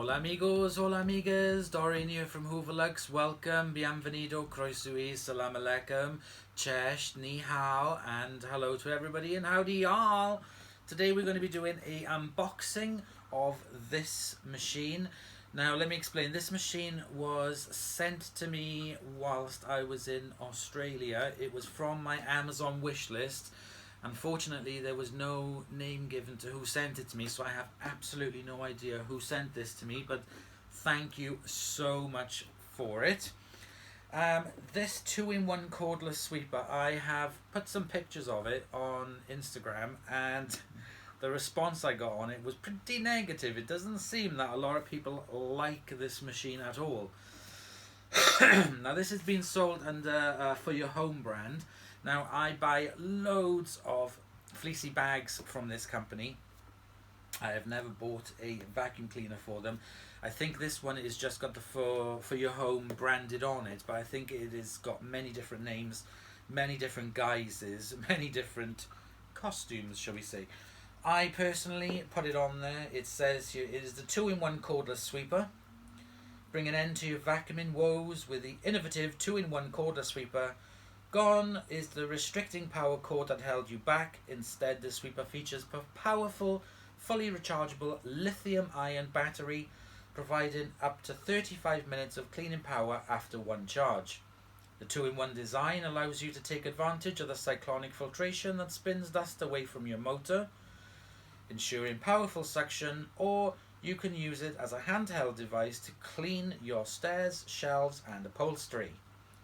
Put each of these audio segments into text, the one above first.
Hola amigos, hola amigas, Doreen here from Hooverlux. Welcome, bienvenido, croeso, salam alaikum, cześć, ni hao, and hello to everybody and howdy y'all. Today we're going to be doing a unboxing of this machine. Now let me explain, this machine was sent to me whilst I was in Australia. It was from my Amazon wish list. Unfortunately, there was no name given to who sent it to me, so I have absolutely no idea who sent this to me, but thank you so much for it. This 2-in-1 cordless sweeper, I have put some pictures of it on Instagram, and the response I got on it was pretty negative. It doesn't seem that a lot of people like this machine at all. Now this has been sold under For Your Home brand. Now I buy loads of fleecy bags from this company. I have never bought a vacuum cleaner for them. I think this one is just got the For Your Home branded on it, but I think it has got many different names, many different guises, many different costumes, shall we say. I personally put it on there. It says here, it is the 2-in-1 cordless sweeper. Bring an end to your vacuuming woes with the innovative 2-in-1 cordless sweeper. Gone is the restricting power cord that held you back. Instead, the sweeper features a powerful, fully rechargeable lithium-ion battery, providing up to 35 minutes of cleaning power after one charge. The 2-in-1 design allows you to take advantage of the cyclonic filtration that spins dust away from your motor, ensuring powerful suction, or you can use it as a handheld device to clean your stairs, shelves, and upholstery.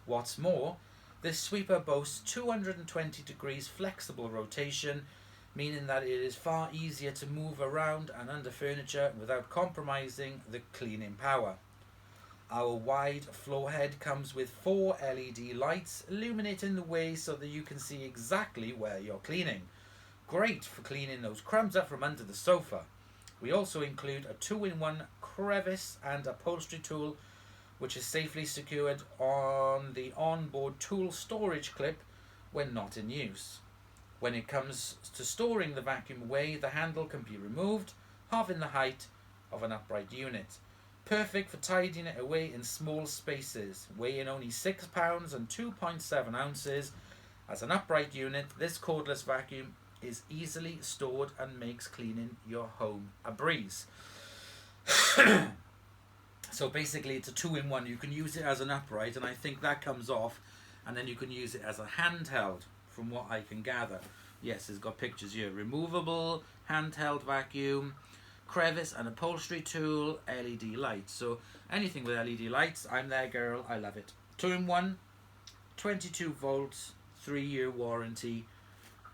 What's more, this sweeper boasts 220 degrees flexible rotation, meaning that it is far easier to move around and under furniture without compromising the cleaning power. Our wide floor head comes with 4 LED lights illuminating the way so that you can see exactly where you're cleaning. Great for cleaning those crumbs up from under the sofa. We also include a 2-in-1 crevice and upholstery tool, which is safely secured on the onboard tool storage clip when not in use. When it comes to storing the vacuum away, the handle can be removed, halving the height of an upright unit. Perfect for tidying it away in small spaces. Weighing only 6 pounds and 2.7 ounces. As an upright unit, this cordless vacuum is easily stored and makes cleaning your home a breeze. So basically it's a 2-in-1. You can use it as an upright, and I think that comes off, and then you can use it as a handheld from what I can gather. Yes, it's got pictures here. Removable, handheld vacuum, crevice and upholstery tool, LED lights. So anything with LED lights, I'm there girl, I love it. 2-in-1, 22 volts, 3-year warranty,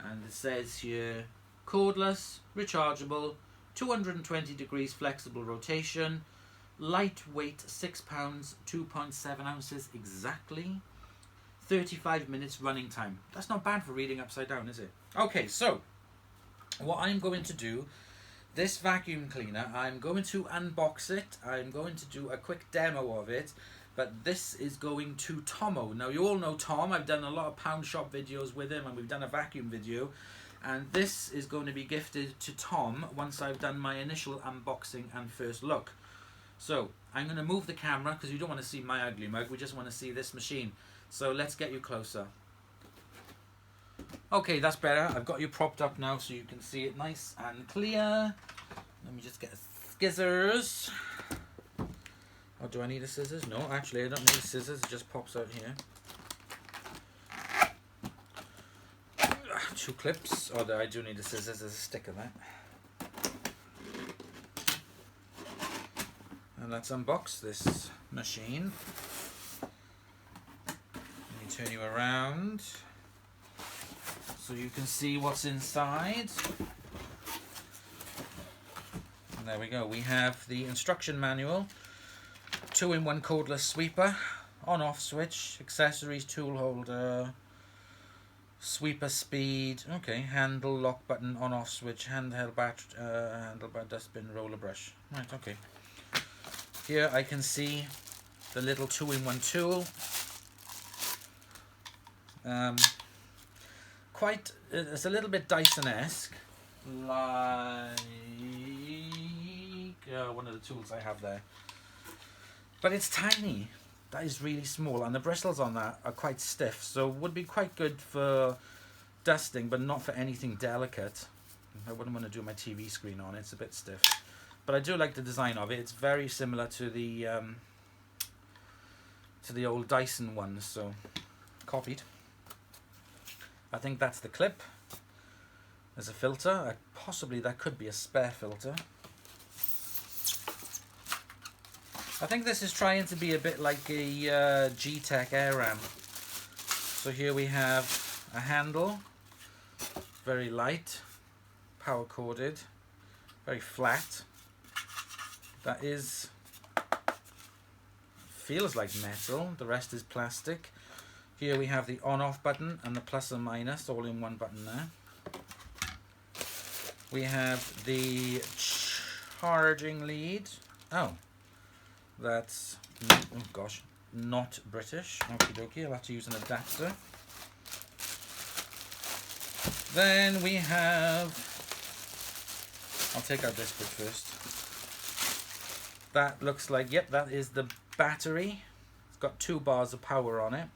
and it says here, cordless, rechargeable, 220 degrees flexible rotation, lightweight, 6 pounds, 2.7 ounces exactly, 35 minutes running time. That's not bad for reading upside down, is it? Okay, so what I'm going to do, this vacuum cleaner, I'm going to unbox it. I'm going to do a quick demo of it, but this is going to Tomo. Now you all know Tom. I've done a lot of pound shop videos with him, and we've done a vacuum video, and this is going to be gifted to Tom once I've done my initial unboxing and first look. So I'm going to move the camera because you don't want to see my ugly mug, we just want to see this machine. So let's get you closer. Okay, that's better. I've got you propped up now so you can see it nice and clear. Let me just get scissors. Oh, do I need a scissors? No, actually I don't need scissors, it just pops out here. 2 clips. Oh, I do need a scissors, there's a sticker there. And let's unbox this machine. Let me turn you around so you can see what's inside. And there we go. We have the instruction manual, 2-in-1 cordless sweeper, on-off switch, accessories, tool holder, sweeper speed, okay, handle, lock button, on-off switch, handheld handlebar, dustbin, roller brush. Right, okay. Here I can see the little 2-in-1 tool. It's a little bit Dyson-esque, like one of the tools I have there. But it's tiny. That is really small, and the bristles on that are quite stiff, so would be quite good for dusting, but not for anything delicate. I wouldn't want to do my TV screen on it, it's a bit stiff. But I do like the design of it. It's very similar to the old Dyson ones, so copied. I think that's the clip. There's a filter. Possibly that could be a spare filter. I think this is trying to be a bit like a G-Tech air ramp. So here we have a handle, very light, power corded, very flat. That is, feels like metal, the rest is plastic. Here we have the on-off button and the plus and minus all in one button there. We have the charging lead. Oh, that's, oh gosh, not British. Okie dokie, I'll have to use an adapter. Then we have, I'll take out this bit first. That looks like, yep, that is the battery. It's got 2 bars of power on it.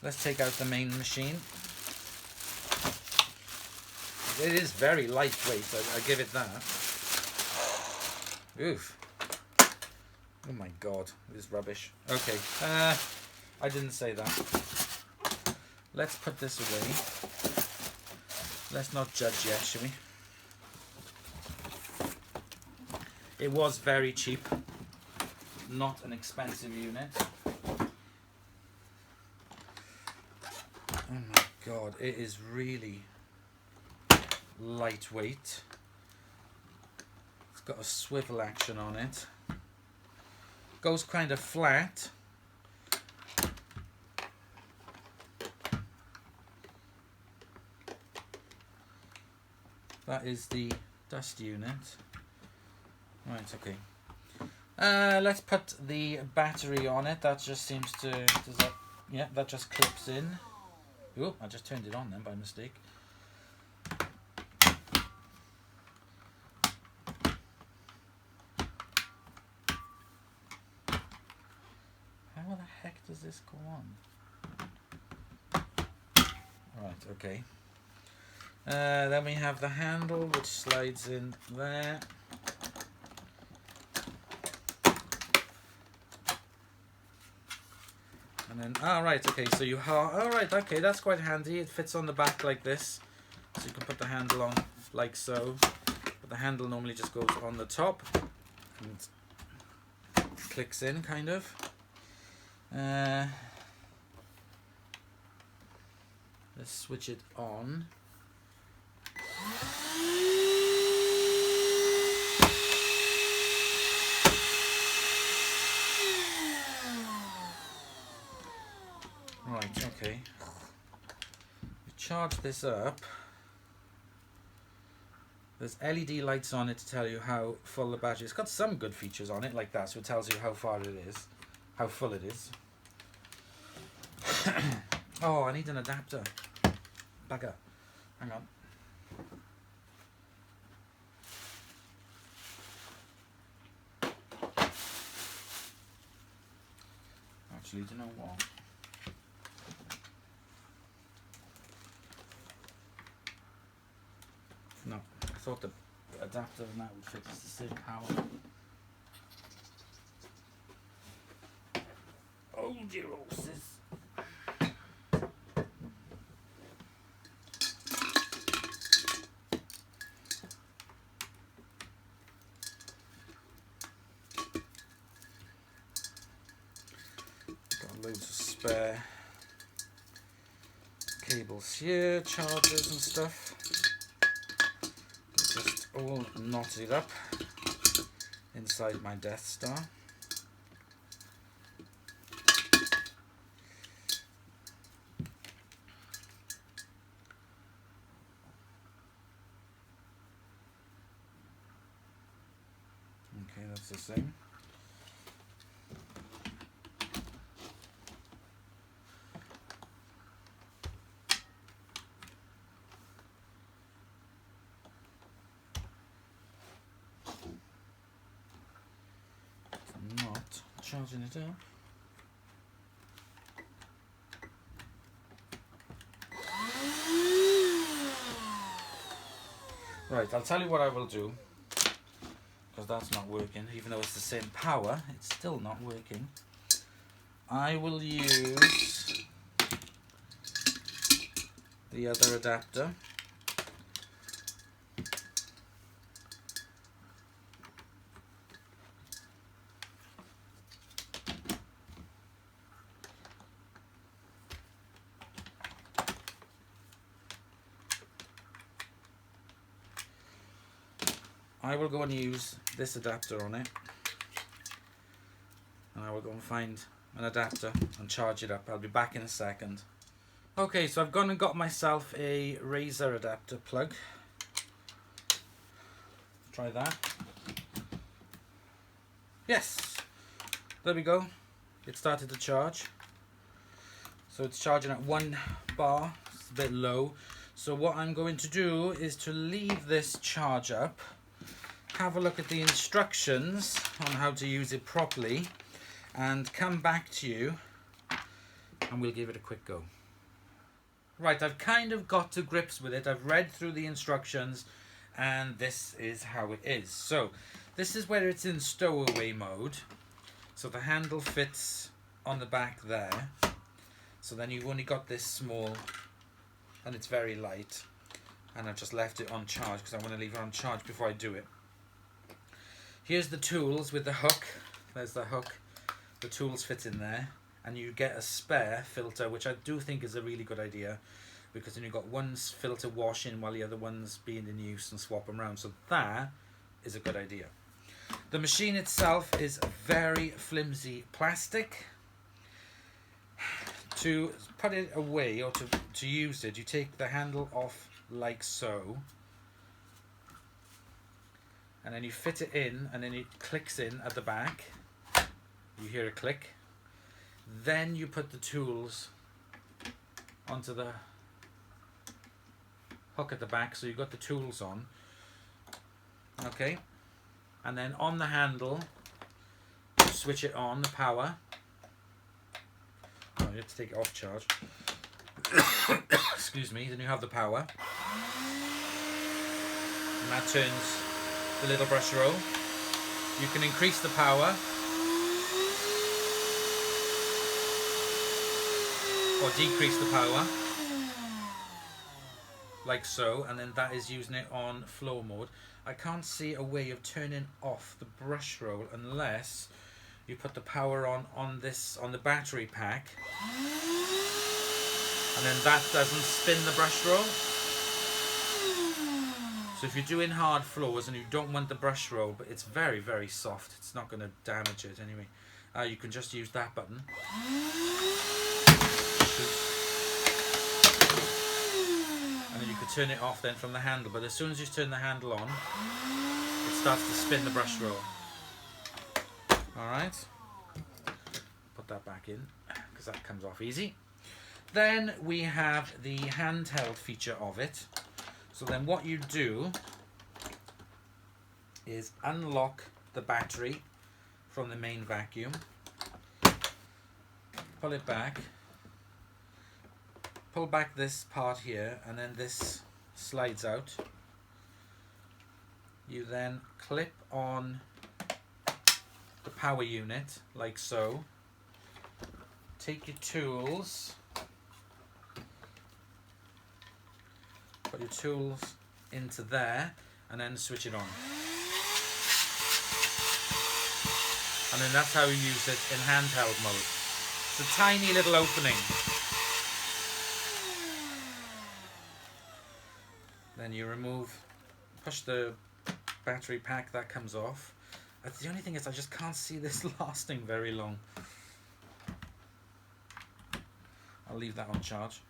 Let's take out the main machine. It is very lightweight, I give it that. Oof. Oh my god, this is rubbish. Okay, I didn't say that. Let's put this away. Let's not judge yet, shall we? It was very cheap. Not an expensive unit. Oh my god, it is really lightweight. It's got a swivel action on it. Goes kind of flat. That is the dust unit. Right, okay. Let's put the battery on it. That just seems to, does that, yeah, that just clips in. Oh, I just turned it on then by mistake. How the heck does this go on? Right, okay. Then we have the handle which slides in there. And then, right, okay, so you right, okay, that's quite handy. It fits on the back like this. So you can put the handle on like so. But the handle normally just goes on the top and clicks in, kind of. Let's switch it on. Right, okay. You charge this up. There's LED lights on it to tell you how full the battery is. It's got some good features on it, like that, so it tells you how far it is, how full it is. Oh, I need an adapter. Bugger. Hang on. Actually, do you know what? No, I thought the adapter and that would fit. It's the same power. Oh dear horses. Got loads of spare cables here, chargers and stuff. Just all knotted up inside my Death Star. Okay, that's the same. charging it up. Right, I'll tell you what I will do, because that's not working. Even though it's the same power, it's still not working. I will use the other adapter. I will go and use this adapter on it, and I will go and find an adapter and charge it up. I'll be back in a second. Okay, so I've gone and got myself a Razer adapter plug. Try that. Yes, there we go. It started to charge. So it's charging at 1 bar. It's a bit low. So what I'm going to do is to leave this charge up, have a look at the instructions on how to use it properly, and come back to you and we'll give it a quick go. Right, I've kind of got to grips with it. I've read through the instructions and this is how it is. So this is where it's in stowaway mode. So the handle fits on the back there. So then you've only got this small, and it's very light. And I've just left it on charge because I want to leave it on charge before I do it. Here's the tools with the hook. There's the hook. The tools fit in there. And you get a spare filter, which I do think is a really good idea, because then you've got one filter washing while the other one's being in use, and swap them around. So that is a good idea. The machine itself is very flimsy plastic. To put it away or to use it, you take the handle off like so, and then you fit it in, and then it clicks in at the back. You hear a click. Then you put the tools onto the hook at the back, so you've got the tools on. Okay, and then on the handle, switch it on, the power. Oh, you have to take it off charge. Excuse me. Then you have the power, and that turns the little brush roll. You can increase the power or decrease the power, like so, and then that is using it on flow mode. I can't see a way of turning off the brush roll unless you put the power on the battery pack, and then that doesn't spin the brush roll. So if you're doing hard floors and you don't want the brush roll, but it's very, very soft, it's not going to damage it anyway, you can just use that button. And then you could turn it off then from the handle, but as soon as you turn the handle on, it starts to spin the brush roll. Alright, put that back in because that comes off easy. Then we have the handheld feature of it. So then what you do is unlock the battery from the main vacuum, pull it back, pull back this part here, and then this slides out. You then clip on the power unit like so. Take your tools, put your tools into there, and then switch it on. And then that's how you use it in handheld mode. It's a tiny little opening. Then you push the battery pack, that comes off. The only thing is I just can't see this lasting very long. I'll leave that on charge.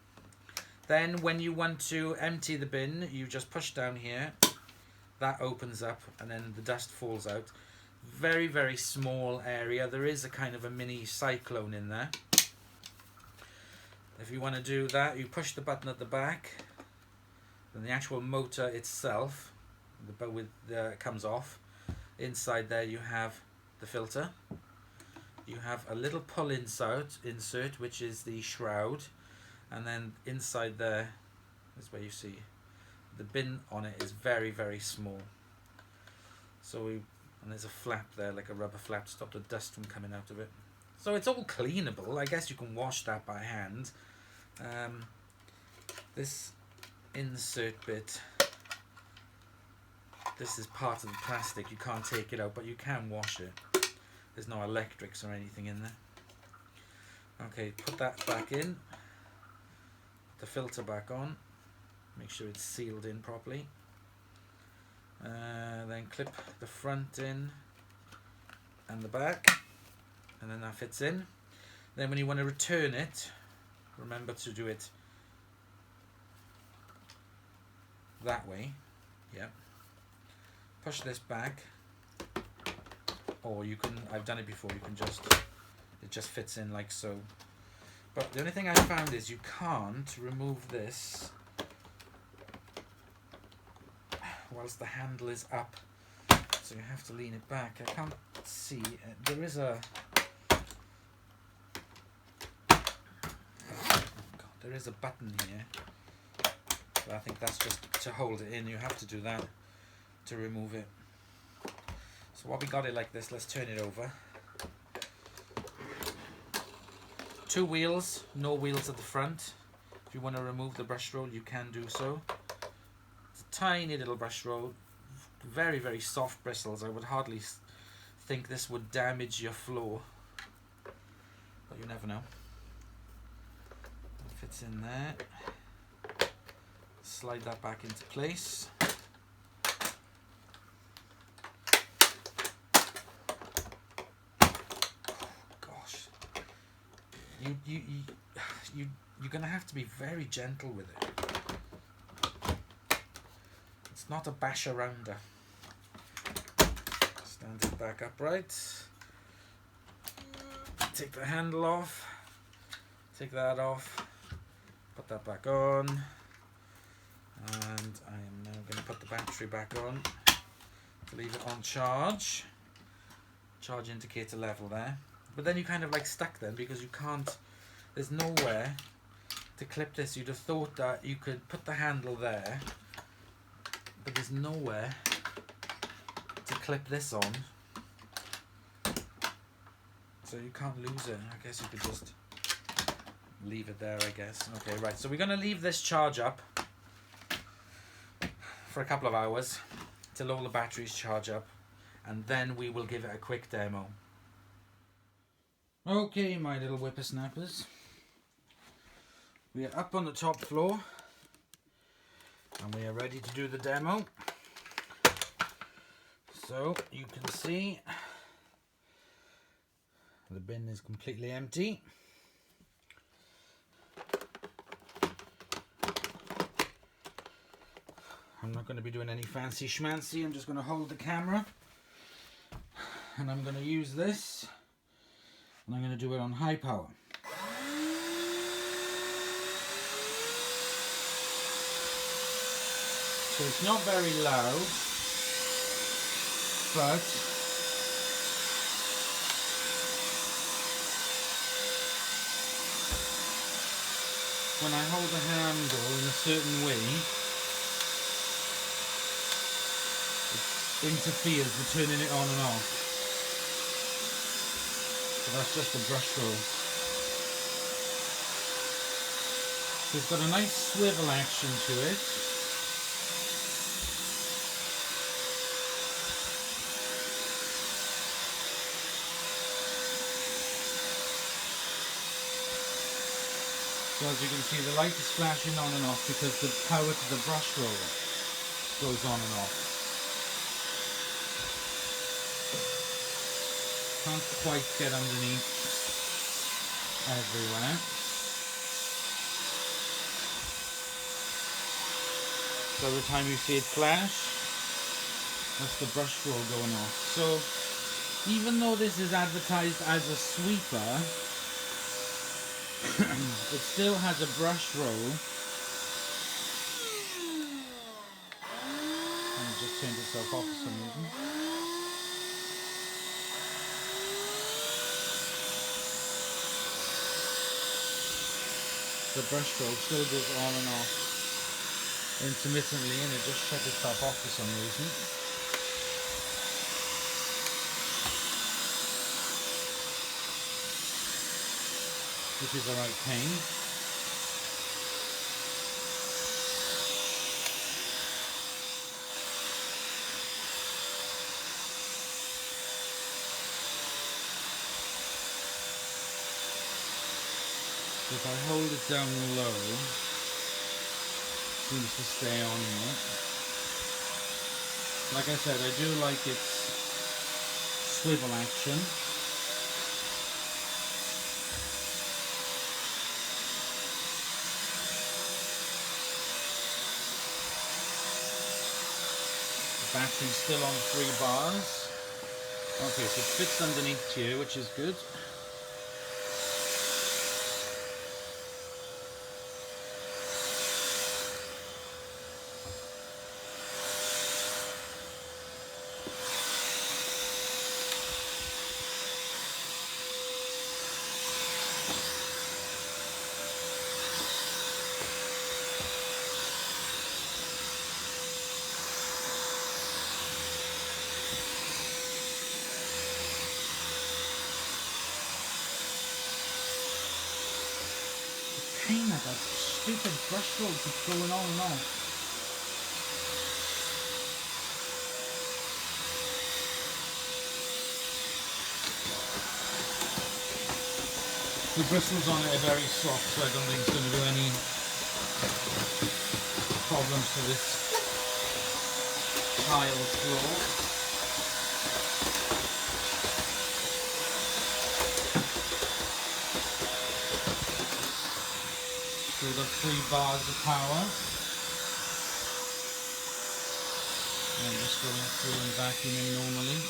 Then when you want to empty the bin, you just push down here, that opens up, and then the dust falls out. Very, very small area. There is a kind of a mini cyclone in there. If you want to do that, you push the button at the back, then the actual motor itself comes off. Inside there you have the filter. you have a little pull insert which is the shroud, and then inside there is where you see the bin on it is very, very small. So and there's a flap there, like a rubber flap, to stop the dust from coming out of it. So it's all cleanable. I guess you can wash that by hand. This insert bit, this is part of the plastic. You can't take it out, but you can wash it. There's no electrics or anything in there. Okay, put that back in. The filter back on. Make sure it's sealed in properly. Then clip the front in and the back, and then that fits in. Then when you want to return it, remember to do it that way. Yeah. Push this back, or you can, I've done it before, you can just, it just fits in like so. But the only thing I found is you can't remove this whilst the handle is up, so you have to lean it back. I can't see, there is a, there is a button here, but I think that's just to hold it in. You have to do that to remove it. So while we got it like this, let's turn it over. 2 wheels, no wheels at the front. If you want to remove the brush roll, you can do so. It's a tiny little brush roll, very, very soft bristles. I would hardly think this would damage your floor, but you never know. It fits in there. Slide that back into place. You're gonna have to be very gentle with it. It's not a bash-arounder. Stand it back upright. Take the handle off. Take that off. Put that back on. And I am now going to put the battery back on to leave it on charge. Charge indicator level there. But then you kind of like stuck then, because you can't, there's nowhere to clip this. You'd have thought that you could put the handle there, but there's nowhere to clip this on, so you can't lose it. I guess you could just leave it there, I guess. Okay, right, so we're going to leave this charge up for a couple of hours till all the batteries charge up, and then we will give it a quick demo. Okay, my little whippersnappers, we are up on the top floor and we are ready to do the demo. So you can see the bin is completely empty. I'm not going to be doing any fancy schmancy. I'm just going to hold the camera and I'm going to use this, and I'm going to do it on high power. So it's not very loud, but when I hold the handle in a certain way, it interferes with turning it on and off. So that's just a brush roll. So it's got a nice swivel action to it. So as you can see, the light is flashing on and off because the power to the brush roller goes on and off. Can't quite get underneath everywhere. So every time you see it flash, that's the brush roll going off. So even though this is advertised as a sweeper, it still has a brush roll. And it just turned itself off for some reason. The brush stroke still goes on and off intermittently, and it just shut itself off for some reason, which is a right pain. If I hold it down low, it seems to stay on more. Like I said, I do like its swivel action. The battery's still on 3 bars. Okay, so it fits underneath here, which is good. Pain at that stupid brush stroke keeps going on and on. The bristles on it are very soft, so I don't think it's going to do any problems to this tile floor. Still got 3 bars of power. And just going through and vacuuming normally.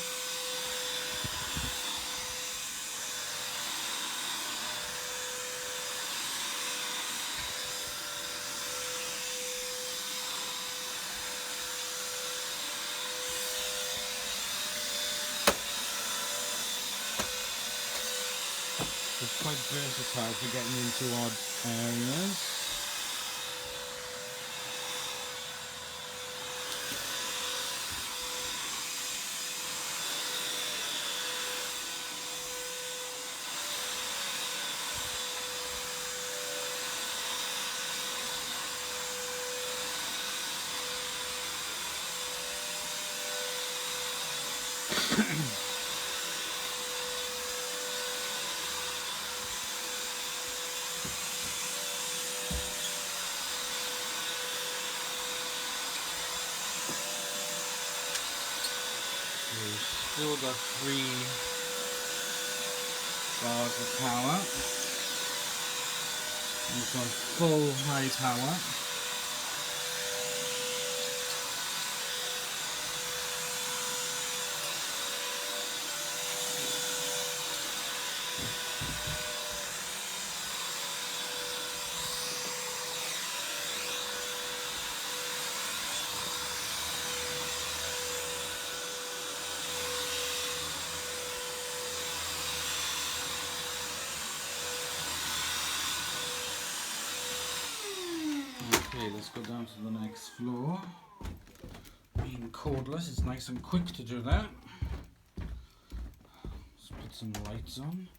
It's quite versatile for getting into odd areas. Still got 3 bars of power. And it's on full high power. Okay, let's go down to the next floor. Being cordless, it's nice and quick to do that. Let's put some lights on.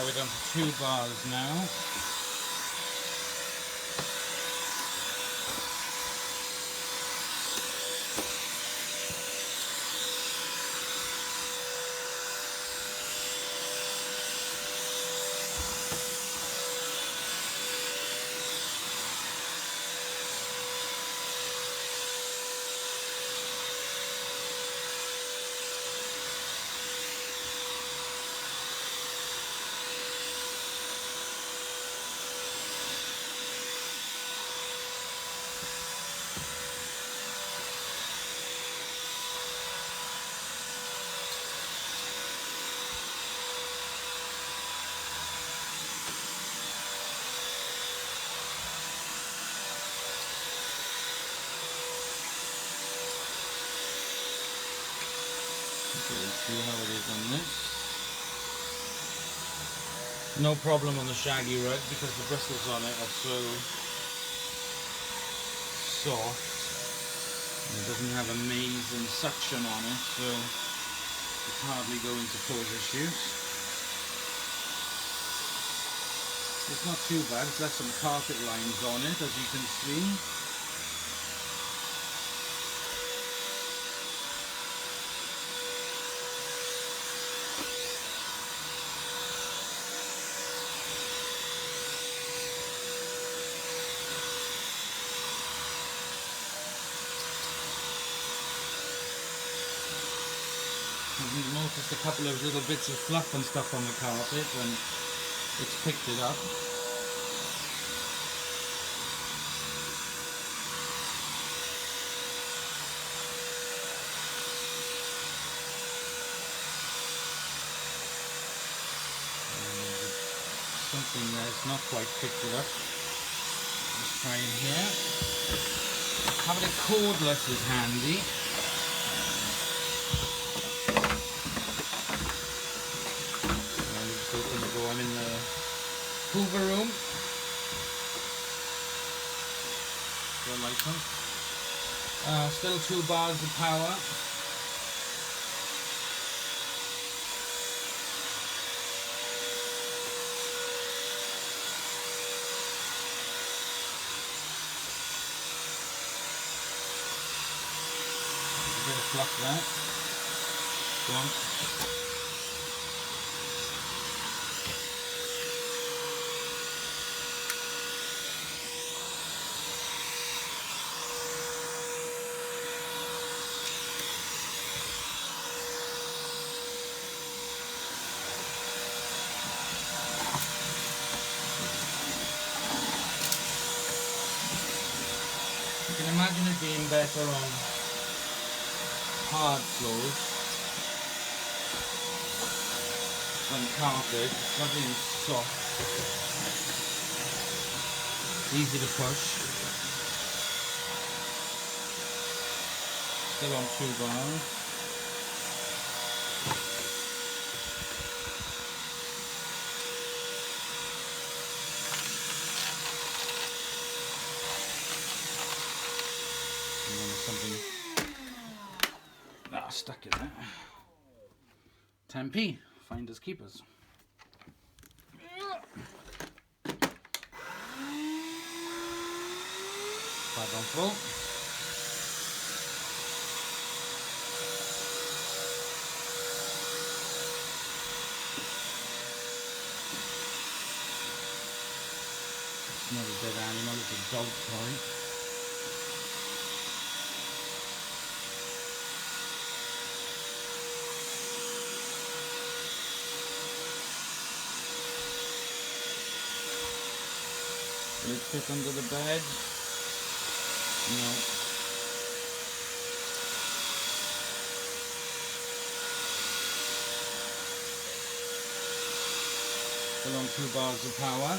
We're down to 2 bars now. let's see how it is on this. No problem on the shaggy rug because the bristles on it are so soft. And it doesn't have amazing suction on it, so it's hardly going to cause issues. It's not too bad. It's left some carpet lines on it, as you can see. You've noticed a couple of little bits of fluff and stuff on the carpet, and it's picked it up. Something that's not quite picked it up. Let's try in here. Having a cordless is handy. I'm in the Hoover room. The light on. Still 2 bars of power. A bit of fluff there. Go on. You can imagine it being better on hard floors than carpet. It's lovely and soft. It's easy to push. Still on 2 bars. Something stuck in there. 10p, finders keepers. 5 on full. It's not a dead animal, it's a dog toy. Will it fit under the bed? No. Still on 2 bars of power.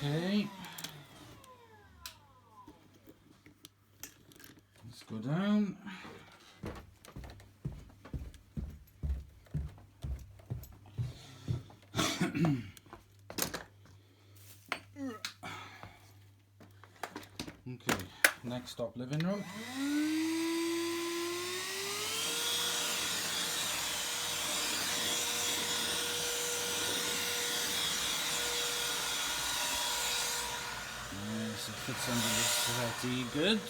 Okay. Let's go down. Okay, next stop, living room. Yes, it fits under the settee good.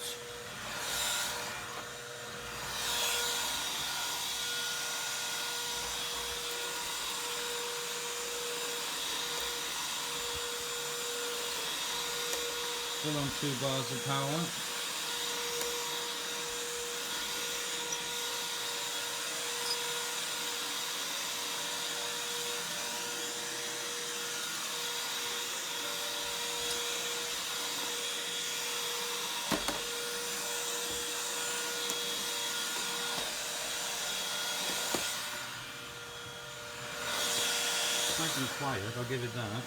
Still on 2 bars of power. Nice and quiet, I'll give it that.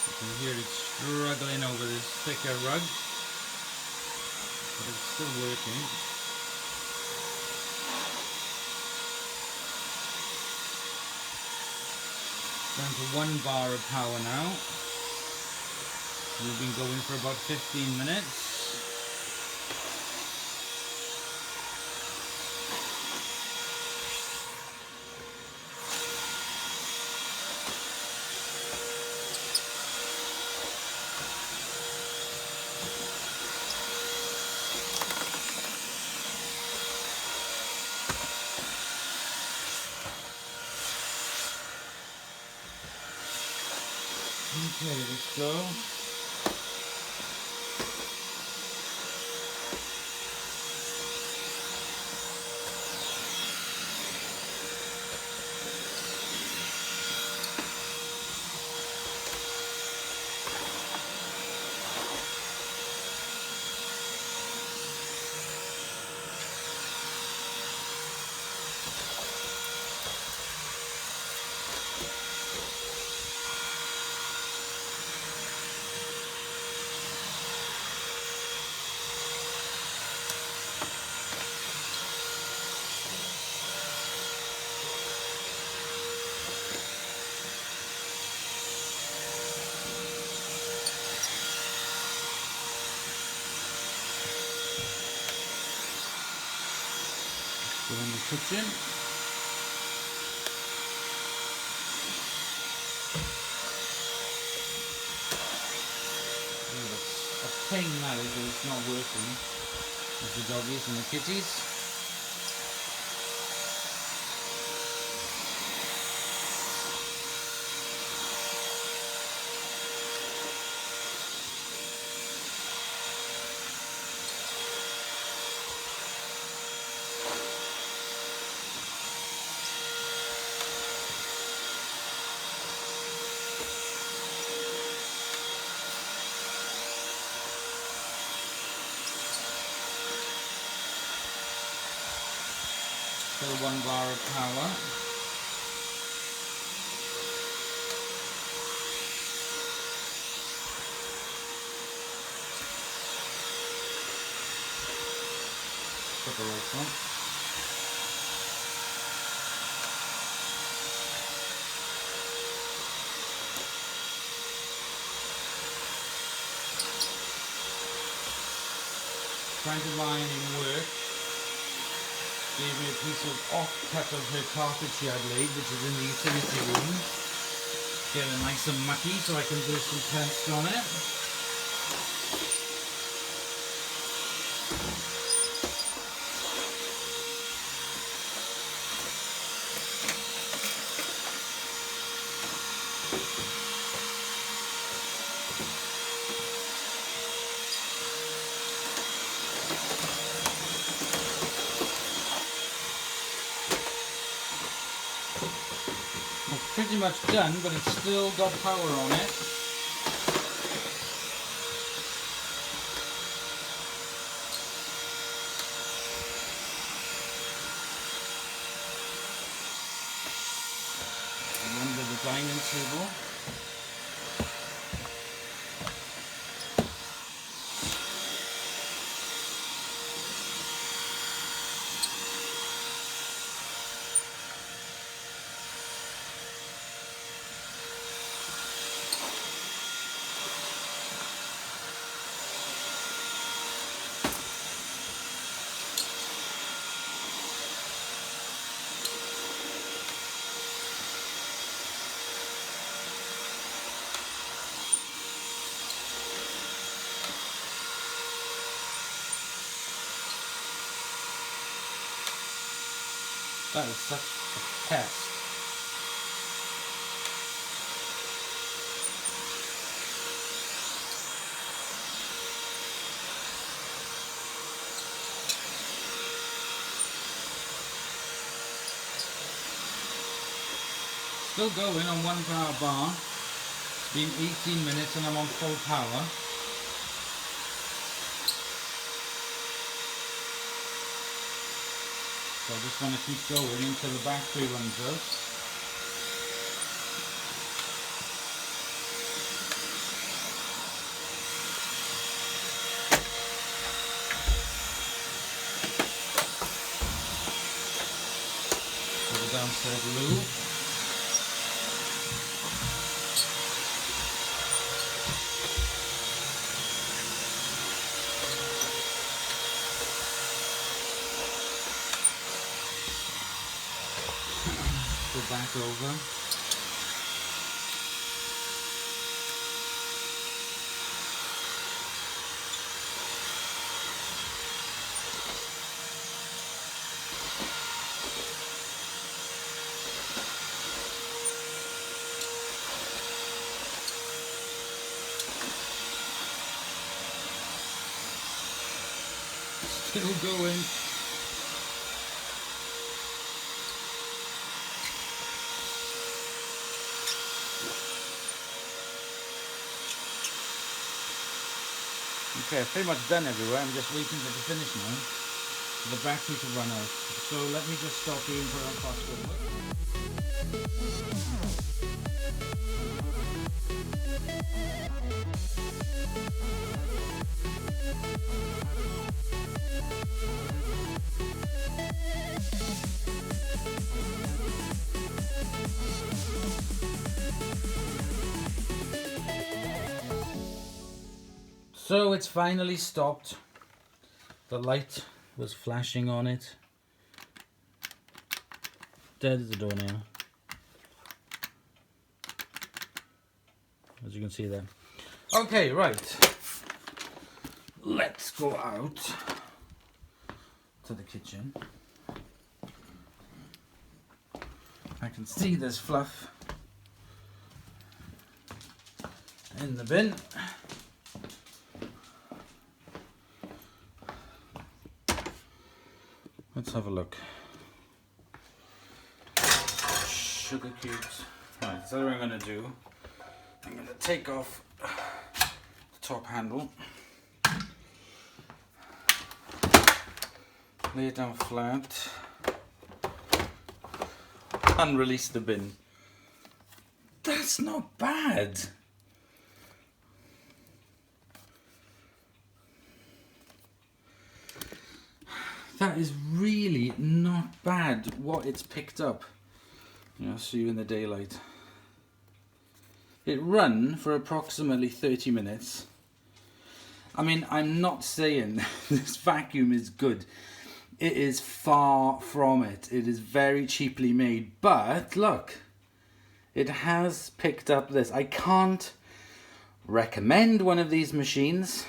You can hear it struggling over this thicker rug, but it's still working. Down to 1 bar of power now. We've been going for about 15 minutes. Okay, let's go. Go in the kitchen. Oh, it's a pain now that it's not working with the doggies and the kitties. Still 1 bar of power. Put the lights on. Trying to line in work. Gave me a piece of off-cut of her carpet she had laid, which is in the utility room. Get it nice and mucky so I can do some tests on it. It's pretty much done, but it's still got power on it. Remember the diamond table. That is such a pest. Still going on 1 power bar. It's been 18 minutes and I'm on full power. So I just want to keep going until the battery runs out. Put the downside lube. Go back over. Still going. Okay, I've pretty much done everywhere. I'm just waiting for it to finish now, for the battery to run out. So let me just stop here and put on fast forward. So it's finally stopped. The light was flashing on it. Dead as a doornail, as you can see there. Okay, right. Let's go out to the kitchen. I can see there's fluff in the bin. Let's have a look. Sugar cubes. Right, so what I'm going to do, I'm going to take off the top handle, lay it down flat, and release the bin. That's not bad. That is really not bad what it's picked up. I'll see you in the daylight. It ran for approximately 30 minutes. I mean, I'm not saying this vacuum is good. It is far from it. It is very cheaply made. But look, it has picked up this. I can't recommend one of these machines.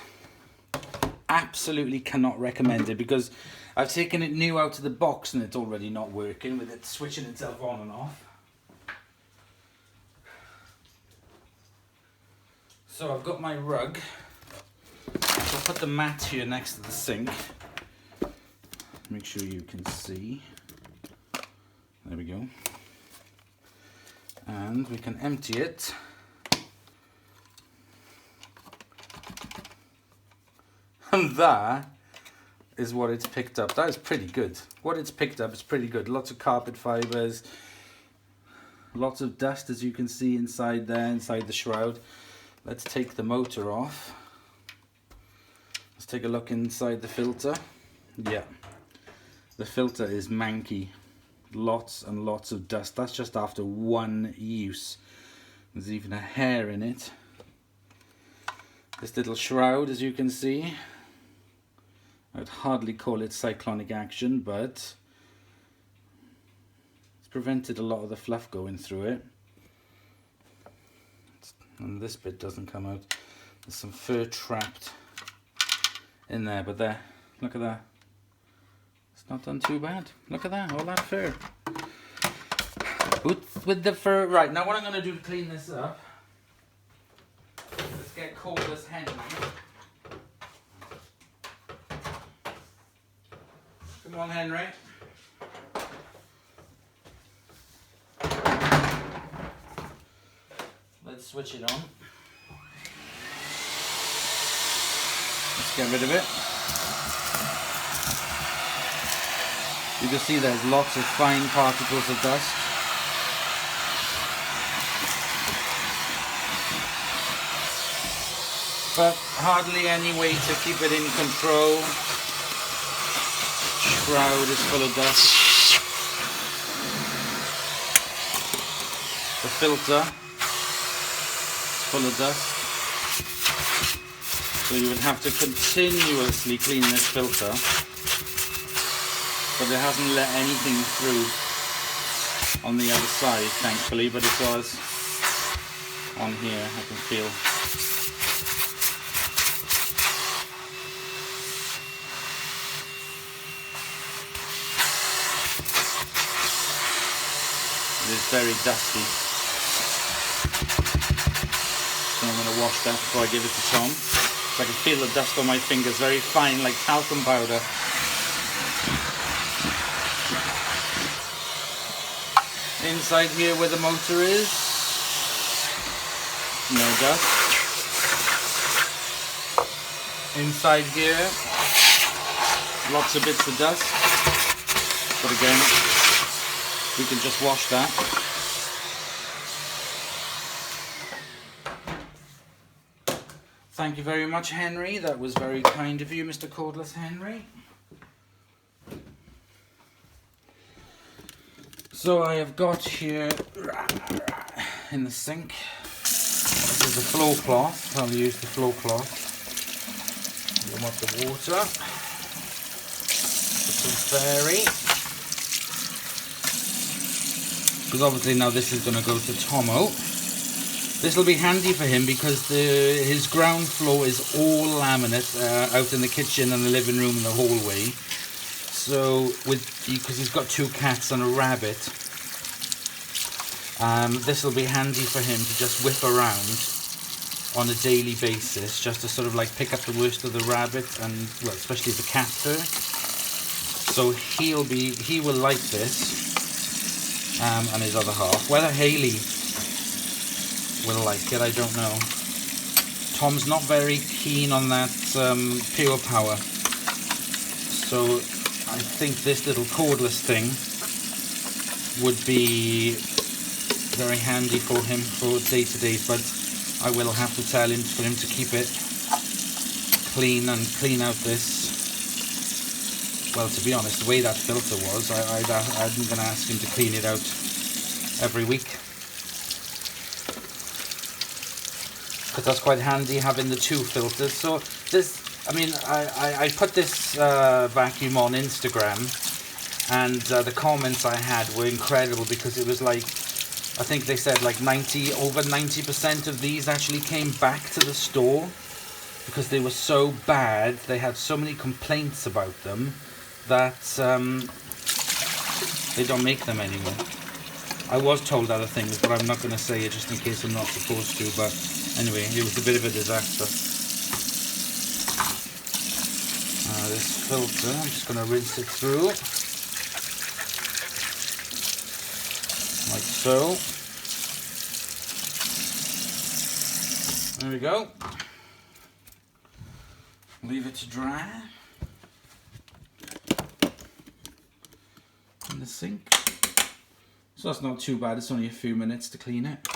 Absolutely cannot recommend it, because I've taken it new out of the box and it's already not working with it switching itself on and off. So I've got my rug. I'll put the mat here next to the sink. Make sure you can see. There we go. And we can empty it. And that is what it's picked up. That is pretty good. What it's picked up is pretty good. Lots of carpet fibres. Lots of dust, as you can see inside there, inside the shroud. Let's take the motor off. Let's take a look inside the filter. Yeah. The filter is manky. Lots and lots of dust. That's just after one use. There's even a hair in it. This little shroud, as you can see, I'd hardly call it cyclonic action, but it's prevented a lot of the fluff going through it. And this bit doesn't come out. There's some fur trapped in there, but there, look at that. It's not done too bad. Look at that, all that fur. Boots with the fur. Right, now what I'm going to do to clean this up, let's get Cordless Henry. Come on, Henry. Let's switch it on. Let's get rid of it. You can see there's lots of fine particles of dust. But hardly any way to keep it in control. Shroud is full of dust. The filter is full of dust. So you would have to continuously clean this filter. But it hasn't let anything through on the other side, thankfully, but it does on here, I can feel. It is very dusty. So I'm going to wash that before I give it to Tom. So I can feel the dust on my fingers, very fine, like talcum powder. Inside here where the motor is, no dust. Inside here, lots of bits of dust. But again, we can just wash that. Thank you very much, Henry. That was very kind of you, Mr. Cordless Henry. So I have got here in the sink, this is a floor cloth. I'll use the floor cloth. Warm up the water. Put some fairy. Because obviously now this is going to go to Tomo. This will be handy for him because his ground floor is all laminate out in the kitchen and the living room and the hallway. So, because he's got 2 cats and a rabbit, this will be handy for him to just whip around on a daily basis, just to sort of like pick up the worst of the rabbit and, well, especially the cat fur. So he will like this, and his other half. Whether Haley will like it, I don't know. Tom's not very keen on that pure power, so I think this little cordless thing would be very handy for him for day-to-day, but I will have to tell him for him to keep it clean and clean out this. Well, to be honest, the way that filter was, I'm going to ask him to clean it out every week. Because that's quite handy having the 2 filters. So this, I mean, I put this vacuum on Instagram, and the comments I had were incredible because it was like, I think they said like over 90% of these actually came back to the store because they were so bad. They had so many complaints about them that they don't make them anymore. I was told other things, but I'm not going to say it just in case I'm not supposed to. But anyway, it was a bit of a disaster. This filter, I'm just going to rinse it through, like so. There we go. Leave it to dry in the sink. So that's not too bad, it's only a few minutes to clean it.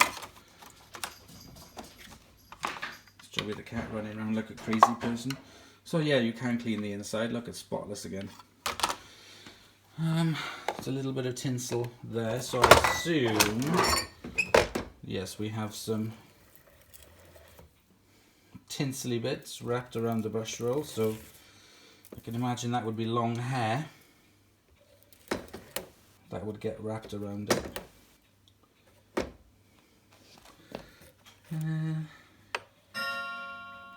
It's Joey the cat running around like a crazy person. So yeah, you can clean the inside. Look, it's spotless again. It's a little bit of tinsel there, so I assume, yes, we have some tinsely bits wrapped around the brush roll, so I can imagine that would be long hair that would get wrapped around it.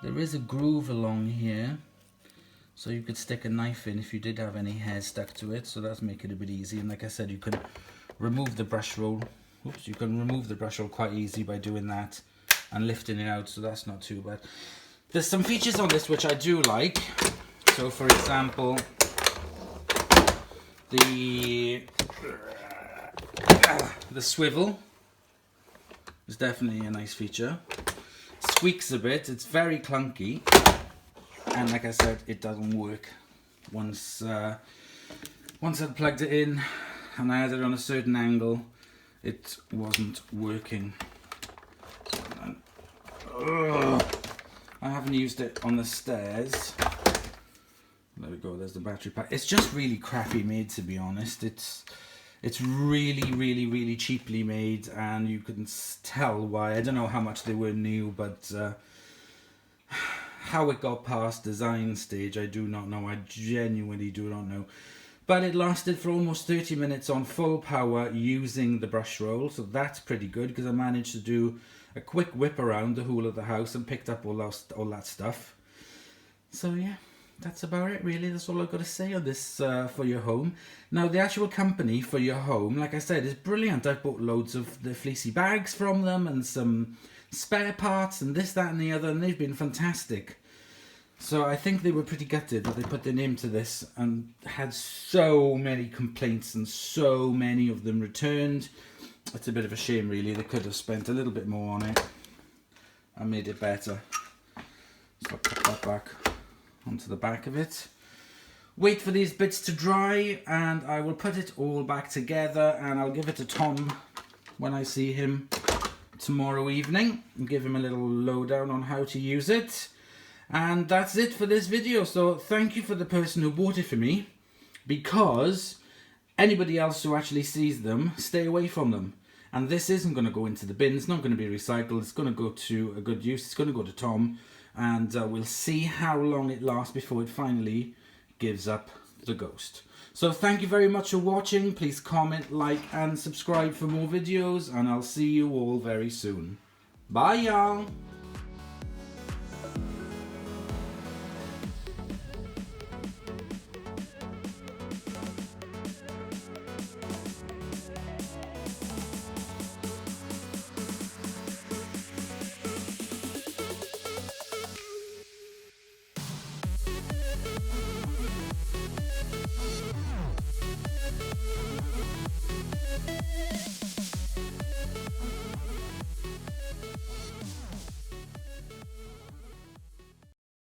There is a groove along here, so you could stick a knife in if you did have any hair stuck to it, so that's make it a bit easy. And like I said, you can remove the brush roll. Oops, you can remove the brush roll quite easy by doing that and lifting it out, so that's not too bad. There's some features on this which I do like. So for example, the swivel is definitely a nice feature. Squeaks a bit, it's very clunky, and like I said, it doesn't work. Once I'd plugged it in and I had it on a certain angle, it wasn't working. I haven't used it on the stairs. There we go, there's the battery pack. It's just really crappy made, to be honest. It's really cheaply made, and you can tell why. I don't know how much they were new, but how it got past design stage, I do not know. I genuinely do not know. But it lasted for almost 30 minutes on full power using the brush roll, so that's pretty good, because I managed to do a quick whip around the whole of the house and picked up all that stuff. So yeah, that's about it really. That's all I've got to say on this for your home. Now the actual company for your home, like I said, is brilliant. I've bought loads of the fleecy bags from them and some spare parts and this, that and the other, and they've been fantastic. So I think they were pretty gutted that they put their name to this and had so many complaints and so many of them returned. It's a bit of a shame really. They could have spent a little bit more on it and made it better. So I'll put that back onto the back of it. Wait for these bits to dry and I will put it all back together, and I'll give it to Tom when I see him tomorrow evening and give him a little lowdown on how to use it. And that's it for this video. So thank you for the person who bought it for me, because anybody else who actually sees them, stay away from them. And this isn't going to go into the bin. It's not going to be recycled. It's going to go to a good use. It's going to go to Tom, and we'll see how long it lasts before it finally gives up the ghost. So thank you very much for watching. Please comment, like and subscribe for more videos, and I'll see you all very soon. Bye y'all.